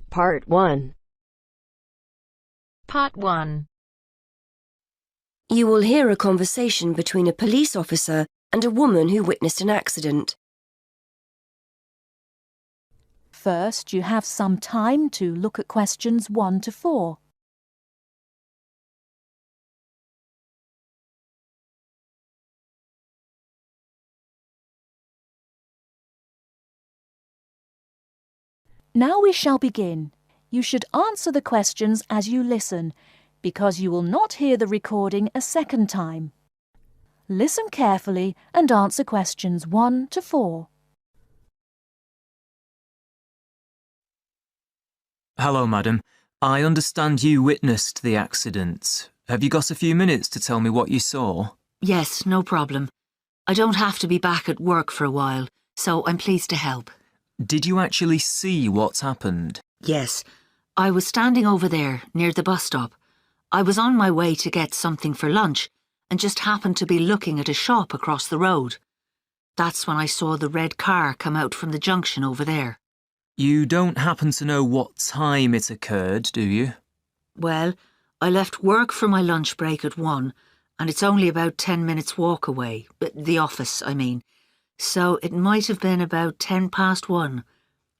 Part 1. Part 1. You will hear a conversation between a police officer and a woman who witnessed an accident. First, you have some time to look at questions 1 to 4. Now we shall begin. You should answer the questions as you listen, because you will not hear the recording a second time. Listen carefully and answer questions 1 to 4. Hello, madam. I understand you witnessed the accident. Have you got a few minutes to tell me what you saw? Yes, no problem. I don't have to be back at work for a while, so I'm pleased to help. Did you actually see what happened? Yes, I was standing over there, near the bus stop. I was on my way to get something for lunch and just happened to be looking at a shop across the road. That's when I saw the red car come out from the junction over there. You don't happen to know what time it occurred, do you? Well, I left work for my lunch break at 1, and it's only about 10 minutes walk away, the office, I mean. So it might have been about 10 past 1.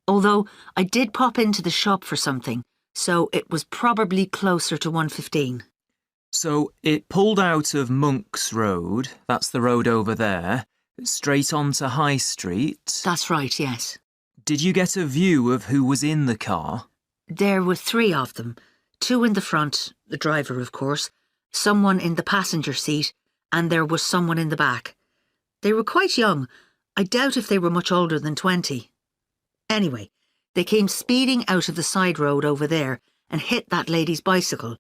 Although I did pop into the shop for something, so it was probably closer to 1:15. So it pulled out of Monk's Road, that's the road over there, straight onto High Street. That's right, yes. Did you get a view of who was in the car? There were 3 of them. 2 in the front, the driver of course, someone in the passenger seat, and there was someone in the back. They were quite young. I doubt if they were much older than 20. Anyway, they came speeding out of the side road over there and hit that lady's bicycle.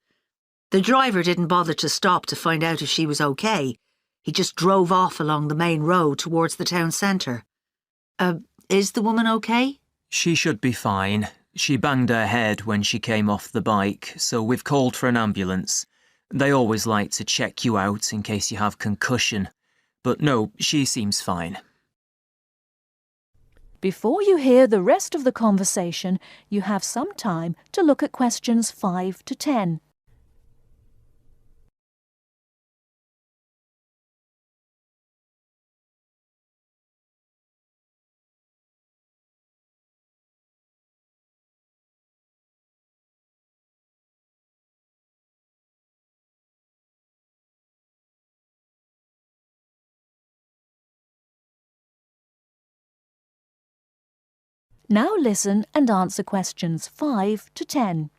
The driver didn't bother to stop to find out if she was okay. He just drove off along the main road towards the town centre. Is the woman okay? She should be fine. She banged her head when she came off the bike, so we've called for an ambulance. They always like to check you out in case you have concussion. But no, she seems fine. Before you hear the rest of the conversation, you have some time to look at questions 5 to 10. Now listen and answer questions 5 to 10.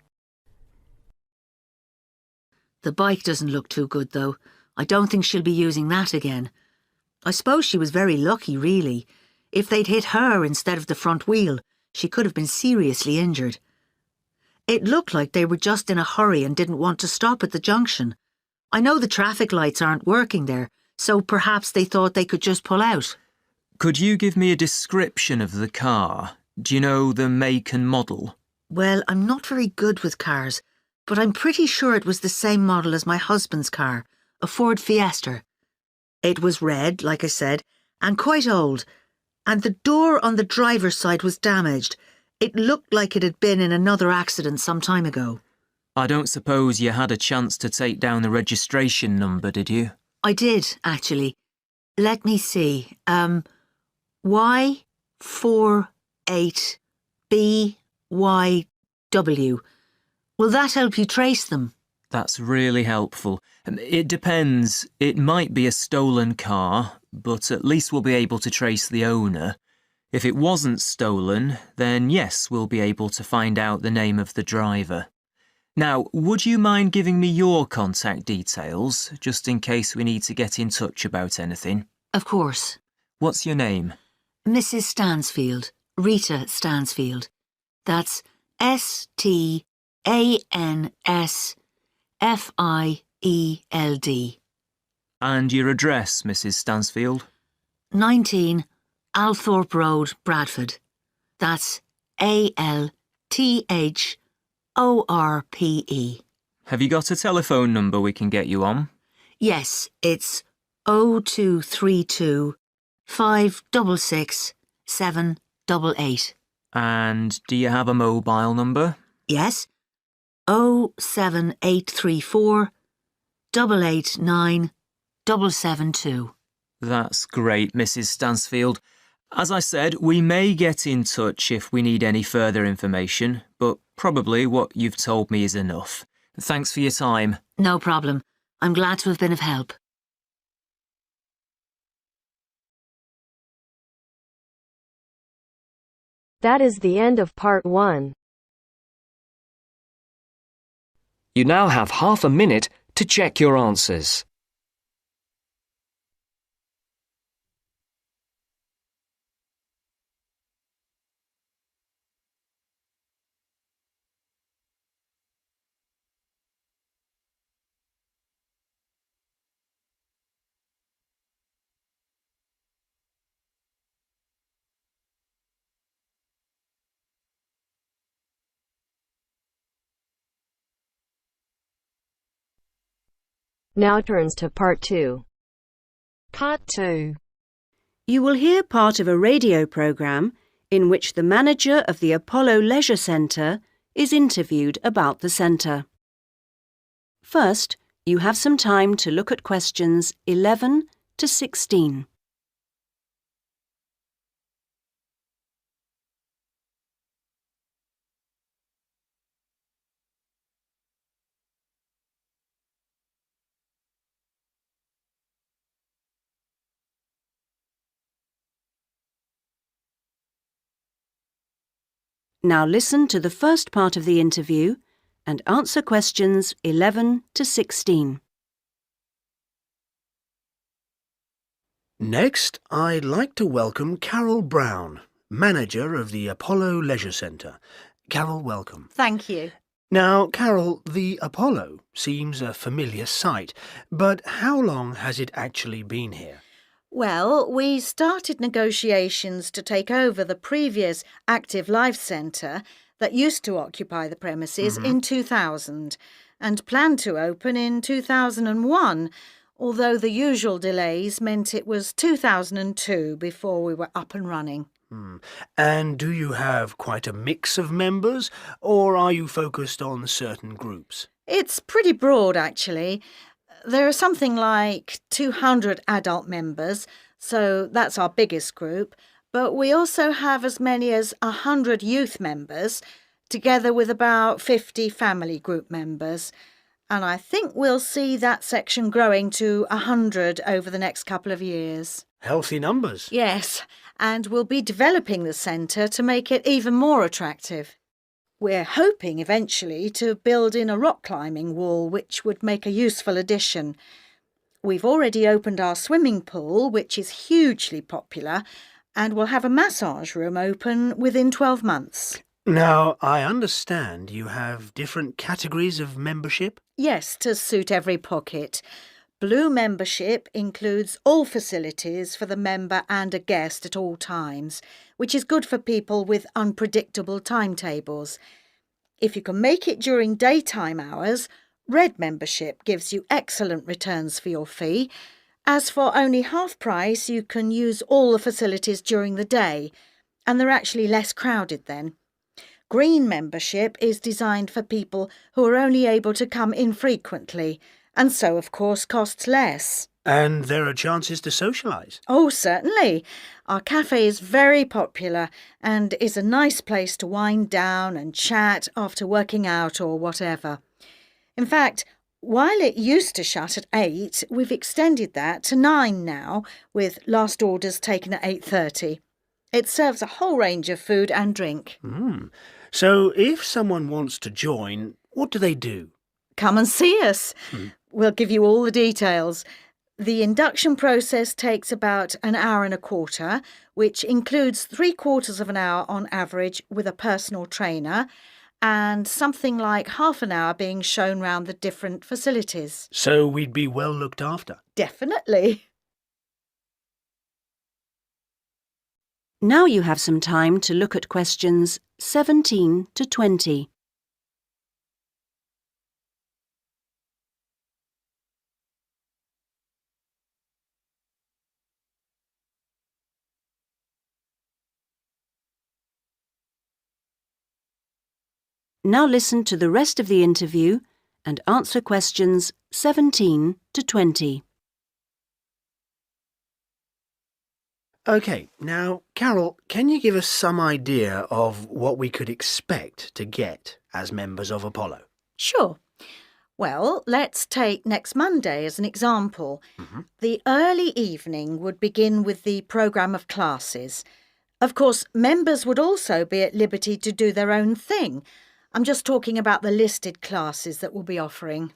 The bike doesn't look too good, though. I don't think she'll be using that again. I suppose she was very lucky, really. If they'd hit her instead of the front wheel, she could have been seriously injured. It looked like they were just in a hurry and didn't want to stop at the junction. I know the traffic lights aren't working there, so perhaps they thought they could just pull out. Could you give me a description of the car? Do you know the make and model? Well, I'm not very good with cars, but I'm pretty sure it was the same model as my husband's car, a Ford Fiesta. It was red, like I said, and quite old, and the door on the driver's side was damaged. It looked like it had been in another accident some time ago. I don't suppose you had a chance to take down the registration number, did you? I did, actually. Let me see. Y48BYW. Will that help you trace them? That's really helpful. It depends. It might be a stolen car, but at least we'll be able to trace the owner. If it wasn't stolen, then yes, we'll be able to find out the name of the driver. Now, would you mind giving me your contact details, just in case we need to get in touch about anything? Of course. What's your name? Mrs. Stansfield. Rita Stansfield. That's Stansfield. And your address, Mrs. Stansfield? 19 Althorpe Road, Bradford. That's ALTHORPE. Have you got a telephone number we can get you on? Yes, it's 0232 566 788. And do you have a mobile number? Yes. 07834 889 772. That's great, Mrs. Stansfield. As I said, we may get in touch if we need any further information, but probably what you've told me is enough. Thanks for your time. No problem. I'm glad to have been of help. That is the end of part 1. You now have half a minute to check your answers. Now turns to part 2. Part 2. You will hear part of a radio programme in which the manager of the Apollo Leisure Centre is interviewed about the centre. First, you have some time to look at questions 11 to 16. Now listen to the first part of the interview and answer questions 11 to 16. Next, I'd like to welcome Carol Brown, manager of the Apollo Leisure Centre. Carol, welcome. Thank you. Now, Carol, the Apollo seems a familiar sight, but how long has it actually been here? Well, we started negotiations to take over the previous Active Life Centre that used to occupy the premises in 2000 and planned to open in 2001, although the usual delays meant it was 2002 before we were up and running. And do you have quite a mix of members, or are you focused on certain groups? It's pretty broad, actually. There are something like 200 adult members, so that's our biggest group, but we also have as many as 100 youth members, together with about 50 family group members. And I think we'll see that section growing to 100 over the next couple of years. Healthy numbers. Yes, and we'll be developing the centre to make it even more attractive. We're hoping eventually to build in a rock climbing wall, which would make a useful addition. We've already opened our swimming pool, which is hugely popular, and we'll have a massage room open within 12 months. Now, I understand you have different categories of membership? Yes, to suit every pocket. Blue membership includes all facilities for the member and a guest at all times, which is good for people with unpredictable timetables. If you can make it during daytime hours, red membership gives you excellent returns for your fee. As for only half price, you can use all the facilities during the day, and they're actually less crowded then. Green membership is designed for people who are only able to come infrequently, and so, of course, costs less. And there are chances to socialise? Oh, certainly. Our cafe is very popular and is a nice place to wind down and chat after working out or whatever. In fact, while it used to shut at 8, we've extended that to 9 now, with last orders taken at 8:30. It serves a whole range of food and drink. So if someone wants to join, what do they do? Come and see us. We'll give you all the details. The induction process takes about an hour and a quarter, which includes 3/4 of an hour on average with a personal trainer, and something like half an hour being shown round the different facilities. So we'd be well looked after? Definitely. Now you have some time to look at questions 17 to 20. Now listen to the rest of the interview and answer questions 17 to 20. OK, now, Carol, can you give us some idea of what we could expect to get as members of Apollo? Sure. Well, let's take next Monday as an example. The early evening would begin with the programme of classes. Of course, members would also be at liberty to do their own thing. I'm just talking about the listed classes that we'll be offering.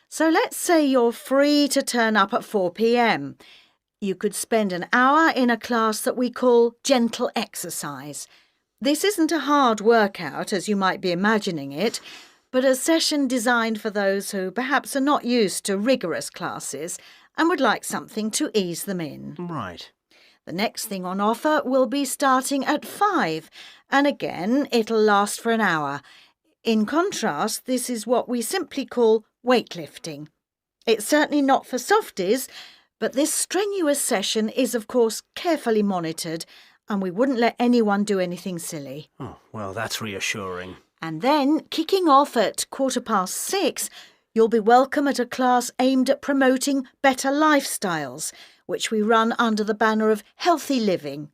So let's say you're free to turn up at 4 p.m. You could spend an hour in a class that we call gentle exercise. This isn't a hard workout, as you might be imagining it, but a session designed for those who perhaps are not used to rigorous classes and would like something to ease them in. Right. The next thing on offer will be starting at 5, and again it'll last for an hour. In contrast, this is what we simply call weightlifting. It's certainly not for softies, but this strenuous session is of course carefully monitored, and we wouldn't let anyone do anything silly. Oh, well, that's reassuring. And then, kicking off at 6:15, you'll be welcome at a class aimed at promoting better lifestyles, which we run under the banner of healthy living.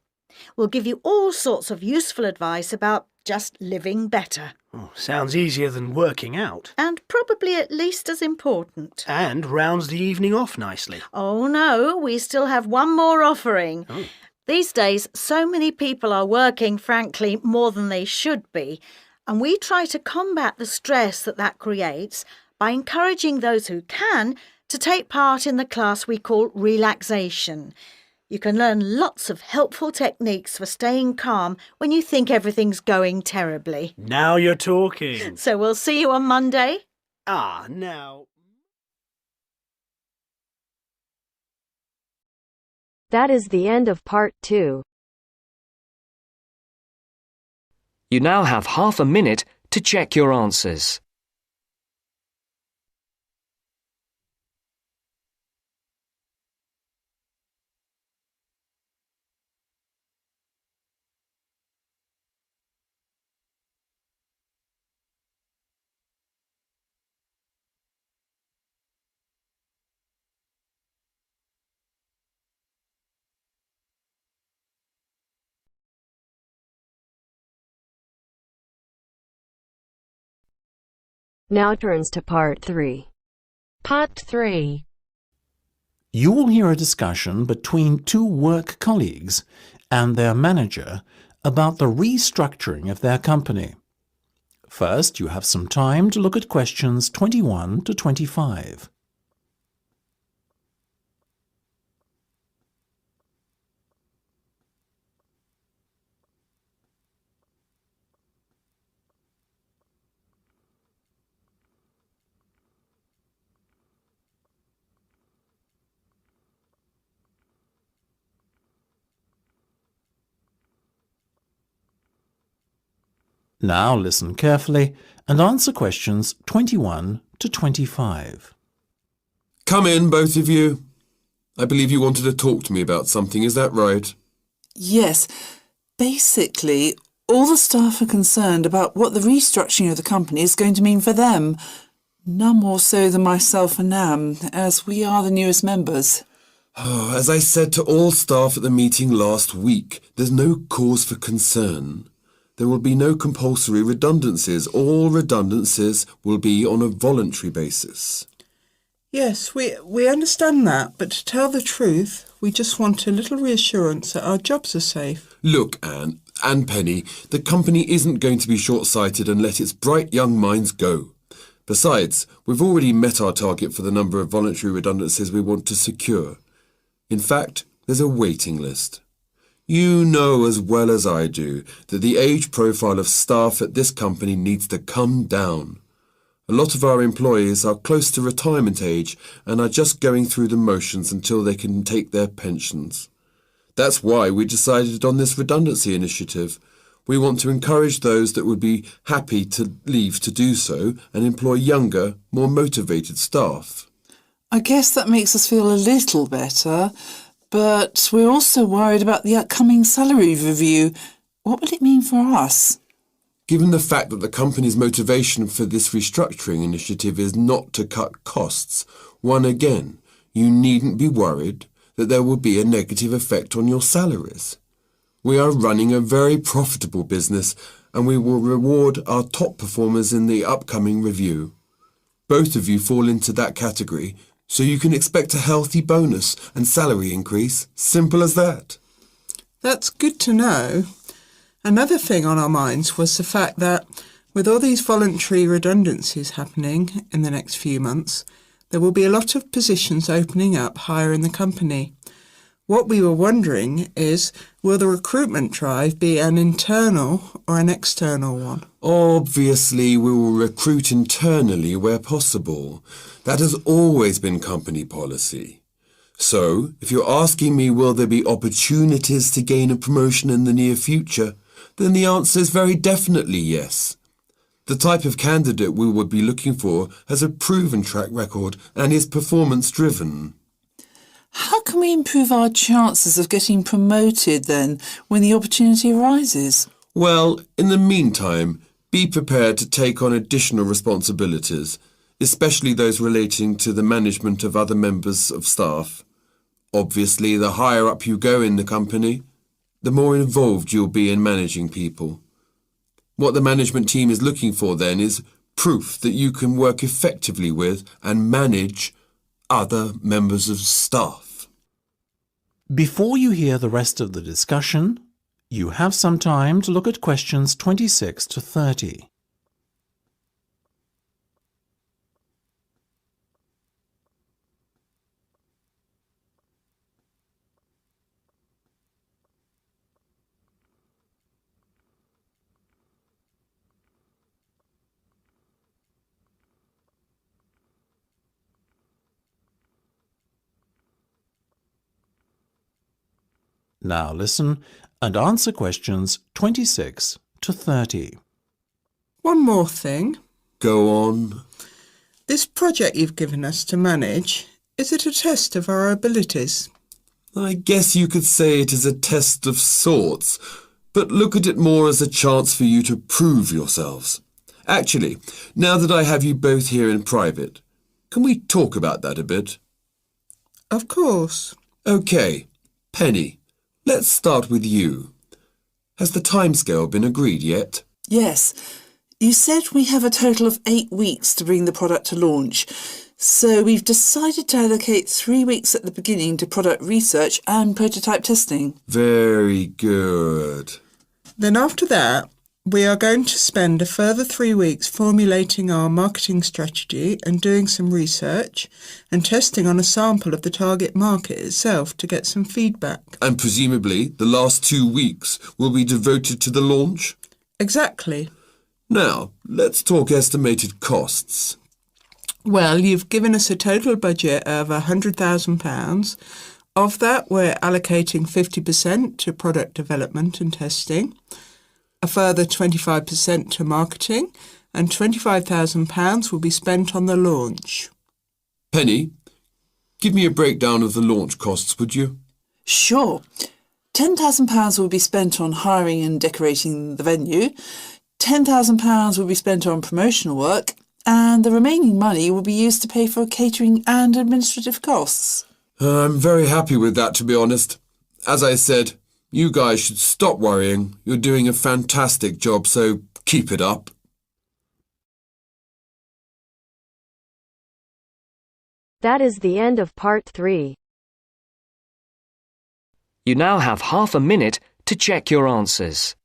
We'll give you all sorts of useful advice about just living better. Oh, sounds easier than working out. And probably at least as important. And rounds the evening off nicely. Oh no, we still have one more offering. Oh. These days, so many people are working, frankly, more than they should be. And we try to combat the stress that creates by encouraging those who can to take part in the class we call relaxation. You can learn lots of helpful techniques for staying calm when you think everything's going terribly. Now you're talking. So we'll see you on Monday. Now... That is the end of part 2. You now have half a minute to check your answers. Now turns to part 3. Part 3. You will hear a discussion between two work colleagues and their manager about the restructuring of their company. First, you have some time to look at questions 21 to 25. Now listen carefully and answer questions 21 to 25. Come in, both of you. I believe you wanted to talk to me about something, is that right? Yes. Basically, all the staff are concerned about what the restructuring of the company is going to mean for them. None more so than myself and Nam, as we are the newest members. As I said to all staff at the meeting last week, there's no cause for concern. There will be no compulsory redundancies. All redundancies will be on a voluntary basis. Yes, we understand that, but to tell the truth, we just want a little reassurance that our jobs are safe. Look, Anne and Penny, the company isn't going to be short-sighted and let its bright young minds go. Besides, we've already met our target for the number of voluntary redundancies we want to secure. In fact, there's a waiting list. You know as well as I do that the age profile of staff at this company needs to come down. A lot of our employees are close to retirement age and are just going through the motions until they can take their pensions. That's why we decided on this redundancy initiative. We want to encourage those that would be happy to leave to do so and employ younger, more motivated staff. I guess that makes us feel a little better, but we're also worried about the upcoming salary review. What will it mean for us? Given the fact that the company's motivation for this restructuring initiative is not to cut costs, you needn't be worried that there will be a negative effect on your salaries. We are running a very profitable business and we will reward our top performers in the upcoming review. Both of you fall into that category, so you can expect a healthy bonus and salary increase. Simple as that. That's good to know. Another thing on our minds was the fact that with all these voluntary redundancies happening in the next few months, there will be a lot of positions opening up higher in the company. What we were wondering is, will the recruitment drive be an internal or an external one? Obviously, we will recruit internally where possible. That has always been company policy. So, if you're asking me will there be opportunities to gain a promotion in the near future, then the answer is very definitely yes. The type of candidate we would be looking for has a proven track record and is performance-driven. How can we improve our chances of getting promoted then when the opportunity arises? Well, in the meantime, be prepared to take on additional responsibilities, especially those relating to the management of other members of staff. Obviously, the higher up you go in the company, the more involved you'll be in managing people. What the management team is looking for then is proof that you can work effectively with and manage other members of staff. Before you hear the rest of the discussion, you have some time to look at questions 26 to 30. Now listen and answer questions 26 to 30. One more thing. Go on. This project you've given us to manage, is it a test of our abilities? I guess you could say it is a test of sorts, but look at it more as a chance for you to prove yourselves. Actually, now that I have you both here in private, can we talk about that a bit? Of course. OK, Penny. Let's start with you. Has the timescale been agreed yet? Yes. You said we have a total of 8 weeks to bring the product to launch. So we've decided to allocate 3 weeks at the beginning to product research and prototype testing. Very good. Then after that, we are going to spend a further 3 weeks formulating our marketing strategy and doing some research and testing on a sample of the target market itself to get some feedback. And presumably the last 2 weeks will be devoted to the launch? Exactly. Now, let's talk estimated costs. Well, you've given us a total budget of £100,000. Of that, we're allocating 50% to product development and testing, a further 25% to marketing, and £25,000 will be spent on the launch. Penny, give me a breakdown of the launch costs, would you? Sure. £10,000 will be spent on hiring and decorating the venue, £10,000 will be spent on promotional work, and the remaining money will be used to pay for catering and administrative costs. I'm very happy with that, to be honest. As I said, you guys should stop worrying. You're doing a fantastic job, so keep it up. That is the end of part 3. You now have half a minute to check your answers.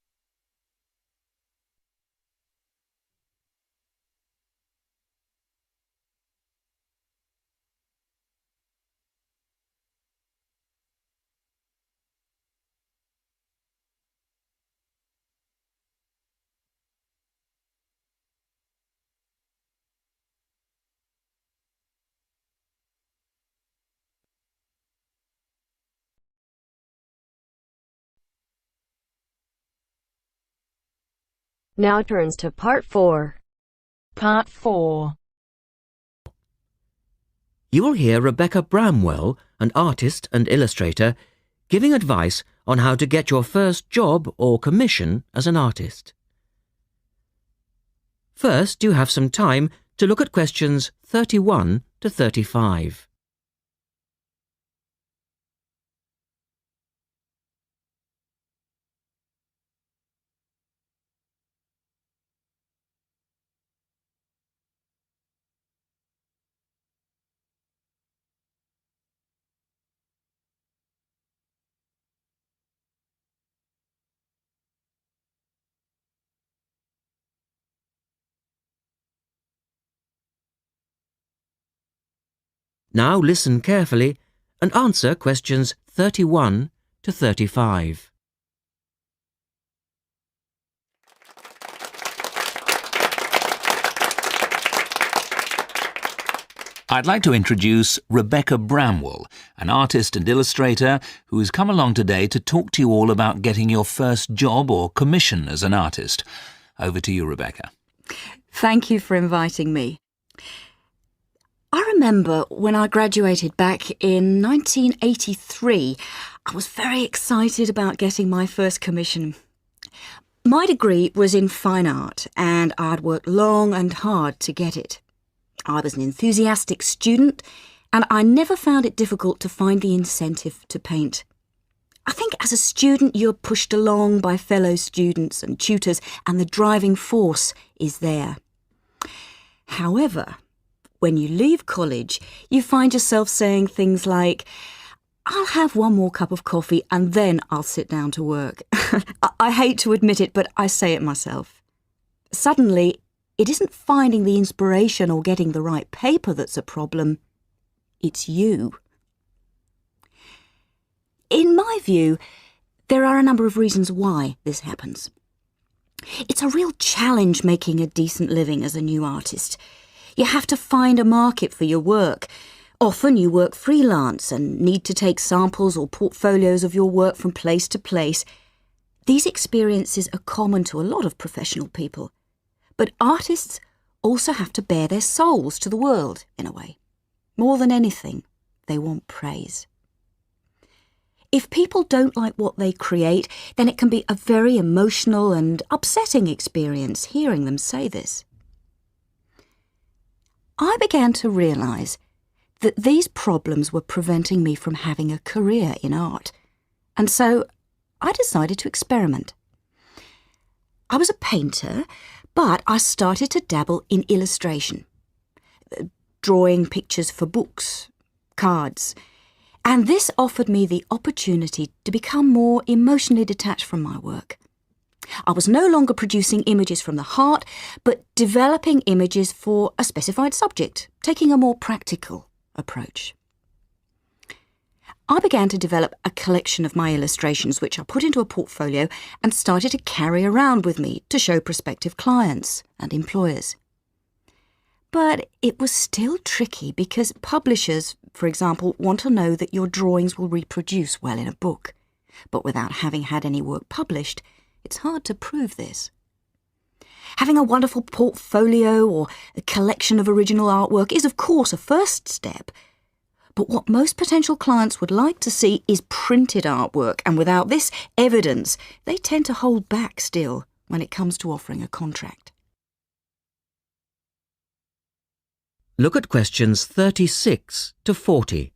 Now turns to part 4. Part 4. You will hear Rebecca Bramwell, an artist and illustrator, giving advice on how to get your first job or commission as an artist. First, you have some time to look at questions 31 to 35. Now listen carefully and answer questions 31 to 35. I'd like to introduce Rebecca Bramwell, an artist and illustrator who has come along today to talk to you all about getting your first job or commission as an artist. Over to you, Rebecca. Thank you for inviting me. I remember when I graduated back in 1983, I was very excited about getting my first commission. My degree was in fine art and I'd worked long and hard to get it. I was an enthusiastic student and I never found it difficult to find the incentive to paint. I think as a student you're pushed along by fellow students and tutors and the driving force is there. However, when you leave college, you find yourself saying things like, I'll have one more cup of coffee and then I'll sit down to work. I hate to admit it, but I say it myself. Suddenly, it isn't finding the inspiration or getting the right paper that's a problem. It's you. In my view, there are a number of reasons why this happens. It's a real challenge making a decent living as a new artist. You have to find a market for your work. Often you work freelance and need to take samples or portfolios of your work from place to place. These experiences are common to a lot of professional people. But artists also have to bare their souls to the world, in a way. More than anything, they want praise. If people don't like what they create, then it can be a very emotional and upsetting experience hearing them say this. I began to realise that these problems were preventing me from having a career in art, and so I decided to experiment. I was a painter, but I started to dabble in illustration, drawing pictures for books, cards, and this offered me the opportunity to become more emotionally detached from my work. I was no longer producing images from the heart, but developing images for a specified subject, taking a more practical approach. I began to develop a collection of my illustrations, which I put into a portfolio and started to carry around with me to show prospective clients and employers. But it was still tricky because publishers, for example, want to know that your drawings will reproduce well in a book. But without having had any work published, it's hard to prove this. Having a wonderful portfolio or a collection of original artwork is, of course, a first step. But what most potential clients would like to see is printed artwork, and without this evidence, they tend to hold back still when it comes to offering a contract. Look at questions 36 to 40.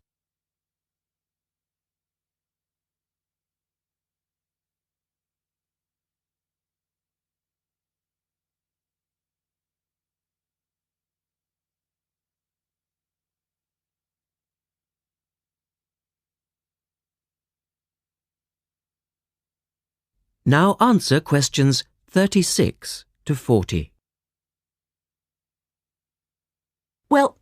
Now answer questions 36 to 40. Well,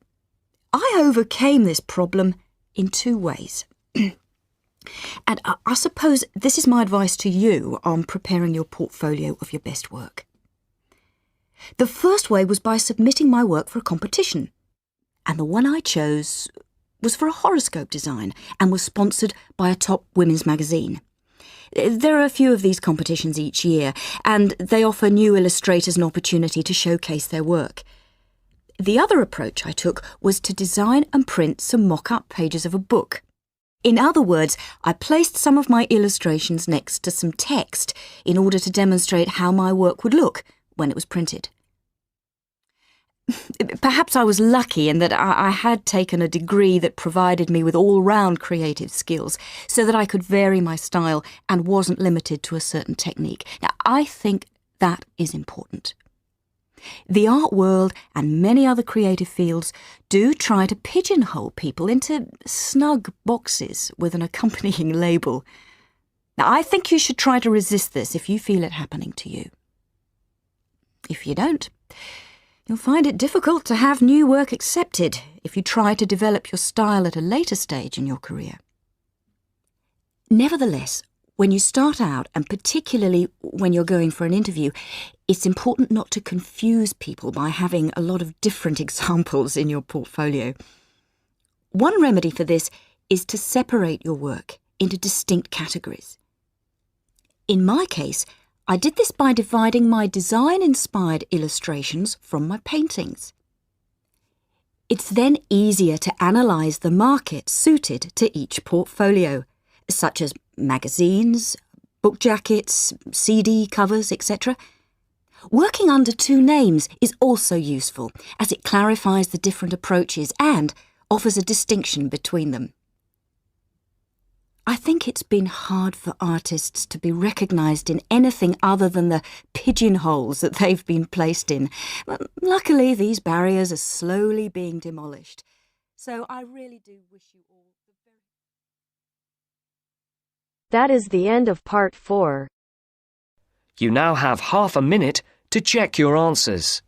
I overcame this problem in two ways. And I suppose this is my advice to you on preparing your portfolio of your best work. The first way was by submitting my work for a competition. And the one I chose was for a horoscope design and was sponsored by a top women's magazine. There are a few of these competitions each year, and they offer new illustrators an opportunity to showcase their work. The other approach I took was to design and print some mock-up pages of a book. In other words, I placed some of my illustrations next to some text in order to demonstrate how my work would look when it was printed. Perhaps I was lucky in that I had taken a degree that provided me with all-round creative skills so that I could vary my style and wasn't limited to a certain technique. Now, I think that is important. The art world and many other creative fields do try to pigeonhole people into snug boxes with an accompanying label. Now, I think you should try to resist this if you feel it happening to you. If you don't, you'll find it difficult to have new work accepted if you try to develop your style at a later stage in your career. Nevertheless, when you start out, and particularly when you're going for an interview, it's important not to confuse people by having a lot of different examples in your portfolio. One remedy for this is to separate your work into distinct categories. In my case, I did this by dividing my design-inspired illustrations from my paintings. It's then easier to analyse the market suited to each portfolio, such as magazines, book jackets, CD covers, etc. Working under two names is also useful, as it clarifies the different approaches and offers a distinction between them. I think it's been hard for artists to be recognised in anything other than the pigeonholes that they've been placed in. But luckily, these barriers are slowly being demolished. So I really do wish you all the very... That is the end of part 4. You now have half a minute to check your answers.